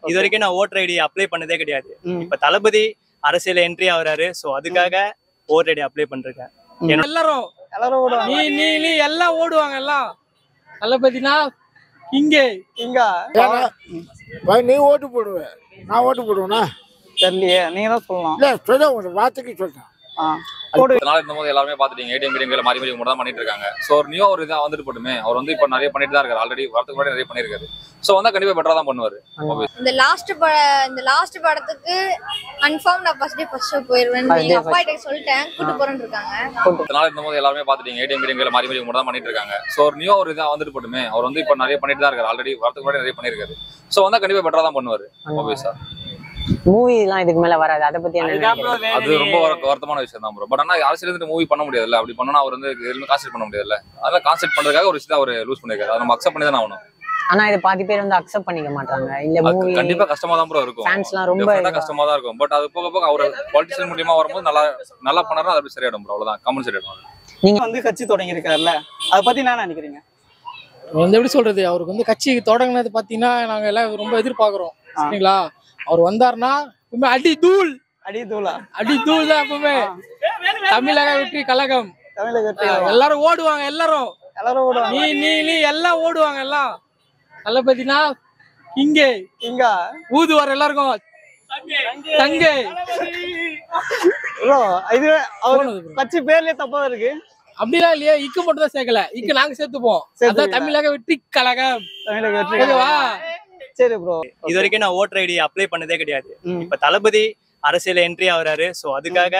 இது வரைக்கும் நான் ஓட்டர் ஐடி அப்ளை பண்ணதே கிடையாது. இப்ப தளபதி அரசியல் என்ட்ரி ஆகுறாரு. சோ அதுக்காக ஓட்டர் ஐடி அப்ளை பண்றேன். எல்லாரும் நீ எல்லாம் ஓடுவாங்க எல்லாம். தளபதினா இங்கே நீ ஓட்டு போடுவ, நான் ஓட்டு போடுவேனா தெரியலையே, நீங்க தான் சொல்லலாம். இல்ல சொல்ல ஒரு வார்த்தைக்கு சொல்றேன். இருந்தபோது எல்லாருமே பாத்துட்டீங்க, ஏடிஎம் மாறி மாறி மட்டும் தான் பண்ணிட்டு இருக்காங்க. சோ ஒரு நியூ ஒரு இதா வந்துட்டு போட்டுமே, அவர் வந்து இப்ப நிறைய பண்ணிட்டு தான் இருக்காரு. ஆல்ரெடி வரதுக்கு முன்னாடி நிறைய பண்ணிருக்காரு. சோ வந்தா கண்டிப்பா பெட்டரா தான் பண்ணுவாரு. இந்த லாஸ்ட் படத்துக்கு கன்ஃபார்ம் நான் ஃபர்ஸ்ட் ஷோ போயிடுவேன். எங்க அப்பா கிட்ட சொல்லிட்டேன், கூட்டி போறேன்னு இருக்காங்க. இருந்தபோது எல்லாருமே பாத்துட்டீங்க, ஏடிஎம் மாறி மாறி மட்டும் தான் பண்ணிட்டு இருக்காங்க. சோ ஒரு நியூ ஒரு இதா வந்துட்டு போட்டுமே, அவர் வந்து இப்ப நிறைய பண்ணிட்டு தான் இருக்காரு. ஆல்ரெடி வரதுக்கு முன்னாடி நிறைய பண்ணிருக்காரு. சோ வந்தா கண்டிப்பா பெட்டரா தான் பண்ணுவாரு. மூவி எல்லாம் இதுக்கு மேல வராது. அதை பத்தி அது ரொம்ப வருத்தமான விஷயம் தான் ப்ரோ. பட் ஆனா அரசியல் இருந்து மூவி பண்ண முடியாதுல்ல. அப்படி பண்ணா அவர் வந்து எதுவுமே கான்சென்ட்ரேட் பண்ண முடியாதுல்ல. அதனால கான்சென்ட்ரேட் பண்றதுக்காக ஒரு விஷயத்தை அவர் லூஸ் பண்ணிருக்காரு. அதை நம்ம அக்செப்ட் பண்ணி தான் ஆகணும். ஆனா இது பாதி பேர் வந்து அக்செப்ட் பண்ணிக்க மாட்டாங்க. இல்ல மூவி கண்டிப்பா கஷ்டமா தான் ப்ரோ இருக்கும். ஃபேன்ஸ்லாம் ரொம்ப கஷ்டமா தான் இருக்கும். பட் அது போக போக அவர் பொலிட்டிஷியன் மூலியமா வரும்போது நல்லா பண்ணா அது சரியாயிடும் ப்ரோ. அவ்வளவுதான், கமெண்ட் சரியாயிடும். நீங்க வந்து கட்சி தொடங்கி இருக்காருல்ல, அதை பத்தி என்ன நினைக்கிறீங்க? வந்து எப்படி சொல்றது, அவருக்கு வந்து கட்சி தொடங்கினது பாத்தீங்கன்னா நாங்க எல்லாம் ரொம்ப எதிர்பார்க்கிறோம். சரிங்களா, அவர் வந்தாருன்னா அடி தூள் தான் எப்பவுமே. தமிழக வெற்றி கழகம், எல்லாரும் ஓடுவாங்க. எல்லாரும் நீ எல்லாம் ஓடுவாங்க எல்லாம். தளபதினா இங்கே ஊதுவார் எல்லாருக்கும் தங்கை. இது கட்சி பேர்லயே தப்பா இருக்கு. அப்படிலாம் இல்லையா, இக்கு மட்டும் தான் சேர்க்கல. இக்கு நாங்க சேர்த்துப்போம். அதான் தமிழக வெற்றி கழகம். சரி ப்ரோ, இது வரைக்கும் நான் ஓட்டர் ஐடி அப்ளை பண்ணதே கிடையாது. இப்ப தளபதி அரசியல் என்ட்ரி ஆகுறாரு. சோ அதுக்காக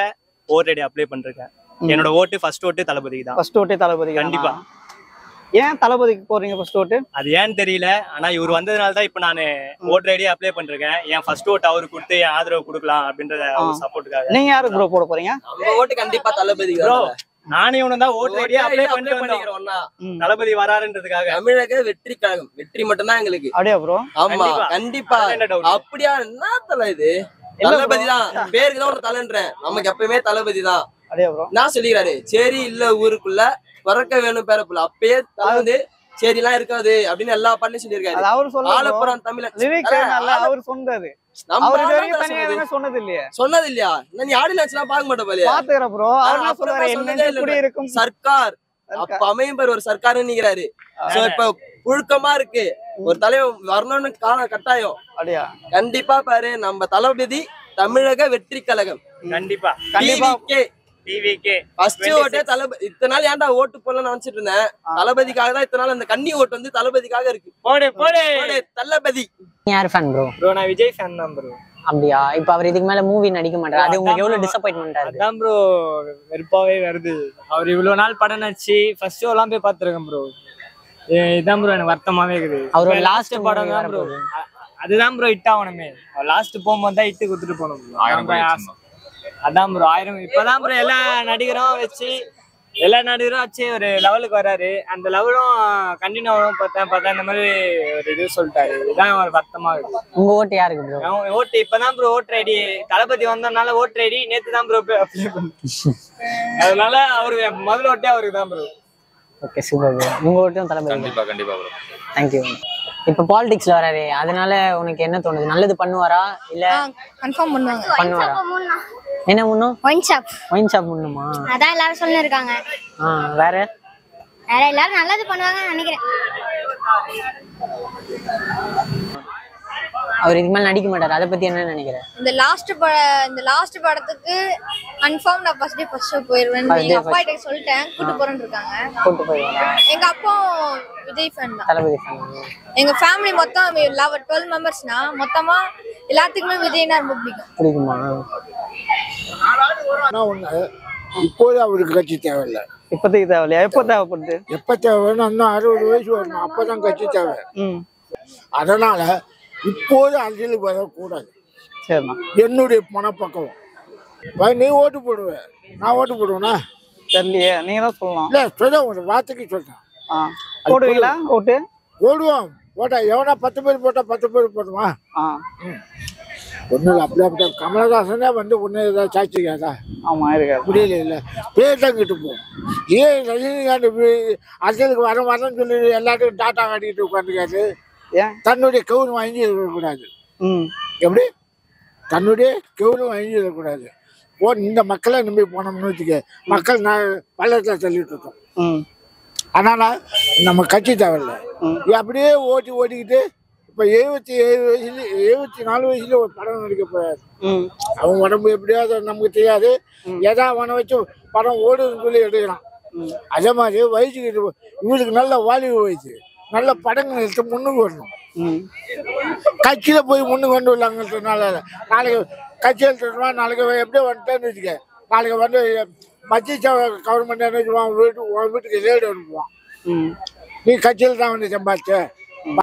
ஓட்டர் ஐடி அப்ளை பண்றேன். என்னோட ஓட்டு ஃபர்ஸ்ட் ஓட்டு தளபதிக்கு தான். ஃபர்ஸ்ட் ஓட்டே தளபதி கண்டிப்பா. ஏன் தளபதிக்கு போறீங்க ஃபர்ஸ்ட் ஓட்டு? அது ஏன்னு தெரியல. ஆனா இவர் வந்ததுனால தான் இப்ப நான் ஓட்டர் ஐடி அப்ளை பண்றேன். என் ஃபர்ஸ்ட் ஓட்டு அவருக்கு கொடுத்து என் ஆதரவு கொடுக்கலாம் அப்படின்ற சப்போர்ட்டுக்காக. நீங்க யாருக்கு ப்ரோ போட போறீங்க? நம்ம ஓட்டு கண்டிப்பா தளபதி ப்ரோ. நானே இவனும் தான் ஓட்டர் ஐடி அப்ளை பண்ணிக்கிறோம். தளபதி வராருன்றதுக்காக. தமிழக வெற்றி கழகம், வெற்றி மட்டும் தான் எங்களுக்கு. அப்படியா ப்ரோ? ஆமா கண்டிப்பா. அப்படியா? என்ன தலை இது? தளபதி தான், பேருக்கு தான் ஒரு தலைன்றேன். நமக்கு எப்பயுமே தளபதி தான். அப்படியா ப்ரோ? நான் சொல்லிக்கிறாரு, சரி இல்ல ஊருக்குள்ள பிறக்க வேணும் பேரப்புல. அப்பயே தளர்ந்து சரி எல்லாம் இருக்காது அப்படின்னு எல்லா பாட்டையும் சொல்லியிருக்காரு. ஆலப்புறம் தமிழ் அவர் சொன்னது சொன்னது இல்லையா? நீ ஆடியன்ஸ் எல்லாம் பார்க்க மாட்டேன் போலியா? பாத்துக்கிறேன் ப்ரோ. சர்க்கார் அப்ப அமையும் பேர் ஒரு சர்க்கார் நிக்கிறாரு. சோ இப்ப புழுக்கமா இருக்கு. ஒரு தலைவர் வரணும்னு கட்டாயம். கண்டிப்பா பாரு, நம்ம தளபதி தமிழக வெற்றி கழகம். கண்டிப்பா இத்தனை நாள் ஏன்டா ஓட்டு போடலாம் நினைச்சிட்டு இருந்தேன். தளபதிக்காக தான் இத்தனை நாள். அந்த கன்னி ஓட்டு வந்து தளபதிக்காக இருக்கு. தளபதி. யார் ஃபேன் ப்ரோ? ப்ரோ நான் விஜய் ஃபேன் தான் ப்ரோ. அப்படியா? இப்ப அவர் இதுக்கு மேல மூவி நடிக்க மாட்டாரு. அது உங்களுக்கு எவ்வளவு டிசப்பாயின்ட்மெண்டா இருக்கு? அதான் ப்ரோ வெறுப்பாவே வருது. அவர் இவ்வளவு நாள் படம் நடிச்சு ஃபர்ஸ்ட் ஷோ எல்லாம் போய் பாத்துருக்கேன் ப்ரோ. இதான் ப்ரோ எனக்கு வருத்தமாவே இருக்குது. அவரோட லாஸ்ட் படம் தான் ப்ரோ. அதுதான் ப்ரோ ஹிட் ஆகணுமே. லாஸ்ட் போகும்போது தான் ஹிட் கொடுத்துட்டு போகணும். அதான் ப்ரோ 1000. இப்பதான் ப்ரோ எல்லா நடிகரும் வச்சு ஒரு லெவலுக்கு வராரு. அந்த லெவலும் கண்டினியூ ஆகும். பார்த்தா இந்த மாதிரி ஒரு இது சொல்லிட்டாரு. இதுதான் ஒரு வருத்தமா இருக்கு. உங்க ஓட்டு யாருக்கு ப்ரோ? ஓட்டு இப்பதான் ப்ரோ ஓட்டர் ஐடி தளபதி வந்ததுனால ஓட்டர் ஐடி நேத்து தான் ப்ரோ அப்ளை பண்ணேன். அதனால அவருக்கு முதல் ஓட்டே அவருக்கு தான் ப்ரோ. Okay super bro. உங்க ஓட்டும் தளபதி. கண்டிப்பா ப்ரோ. Thank you. இப்ப பாலிடிக்ஸ்ல வராரு, அதனால உனக்கு என்ன தோணுது? நல்லது பண்ணுவாரா இல்ல கன்ஃபார்ம் பண்ணுவாரா? என்ன முன்னும்? ஒயின் ஷாப் முன்னுமா? அதான் எல்லாரும் சொல்லிருக்காங்க. வேற எல்லாரும் நல்லது பண்ணுவாங்கன்னு நினைக்கிறேன். அவர் இதுக்கு மேல நடிக்க மாட்டாரு. அதை பத்தி என்ன நினைக்கிறேன்? இந்த லாஸ்ட் படத்துக்கு கன்ஃபார்ம் நான் ஃபர்ஸ்ட் ஷோ போயிடுவேன். எங்க அப்பா கிட்ட சொல்லிட்டேன், கூட்டி போறேன்னு இருக்காங்க. கூட்டி போயிடுவாங்க. எங்க அப்பா விஜய் ஃபேன் தான். தளபதி ஃபேன். எங்க ஃபேமிலி மொத்தம் 12 மெம்பர்ஸ்னா மொத்தமா எல்லாத்துக்குமே விஜய்னா ரொம்ப பிடிக்குமா? இப்போது அவருக்கு கட்சி தேவையில்லை. இப்போதைக்கு தேவையில்லையா? எப்போ தேவைப்படுது? எப்ப தேவைன்னா இன்னும் 60 வயசு வரணும். அப்பதான் கட்சி தேவை. அதனால இப்போது அரசியலுக்கு வரக்கூடாது. சரிண்ணா, என்னுடைய மனப்பக்கம். நீ ஓட்டு போடுவ, நான் ஓட்டு போடுவேனா தெரியலையே, நீங்க தான் சொல்லலாம். இல்ல சொல்ல ஒரு வார்த்தைக்கு சொல்றேன். போடுவீங்களா ஓட்டு? போடுவோம். போட்டா எவனா 10 பேர் போட்டா 10 பேர் போடுவான். ஒன்றும் இல்லை. அப்படியே கமலஹாசனே வந்து ஒன்று ஏதாவது சாட்சிக்காதா? ஆமாம் இருக்கா முடியல. இல்லை பேர் தான் கிட்டு போகும். ஏன் ரஜினிகாந்த் அரசியலுக்கு வரன்னு சொல்லி எல்லாத்துக்கும் டாட்டா காட்டிக்கிட்டு உட்காந்துக்காரு. ஏன் தன்னுடைய கவுன் வாங்கி இருக்கக்கூடாது? எப்படி தன்னுடைய கெவுரும் அழிஞ்சிடக்கூடாது. இந்த மக்களை நம்பி போனோம்னு வச்சுக்க, மக்கள் பள்ளத்தில் தள்ளிட்டு இருக்கோம். அதனால நம்ம கட்சி தேவையில்லை. அப்படியே ஓட்டிக்கிட்டு இப்போ 74 வயசுல ஒரு படம் நடிக்க போறாரு. அவன் உடம்பு எப்படியாவது நமக்கு தெரியாது. ஏதாவது அவனை வச்சு படம் ஓடுதுன்னு சொல்லி எடுக்கிறான். அதே மாதிரி வயசுக்கு இவருக்கு நல்ல வாலிப வயசு, நல்ல படங்கள் எடுத்து முன்னுக்கு வரணும். கட்சியில போய் முன்னுக்கு கொண்டு வரலாங்கிறதுனால நாளைக்கு கட்சி எடுத்துட்டோம்னா நாளைக்கு எப்படியோ வந்துட்டேன்னு வச்சுக்க, நாளைக்கு வந்து மத்திய கவர்மெண்ட் என்ன வச்சுவான், வீட்டுக்கு ரேடு அனுப்புவான். நீ கட்சியில் தான் வந்து சம்பாதிச்ச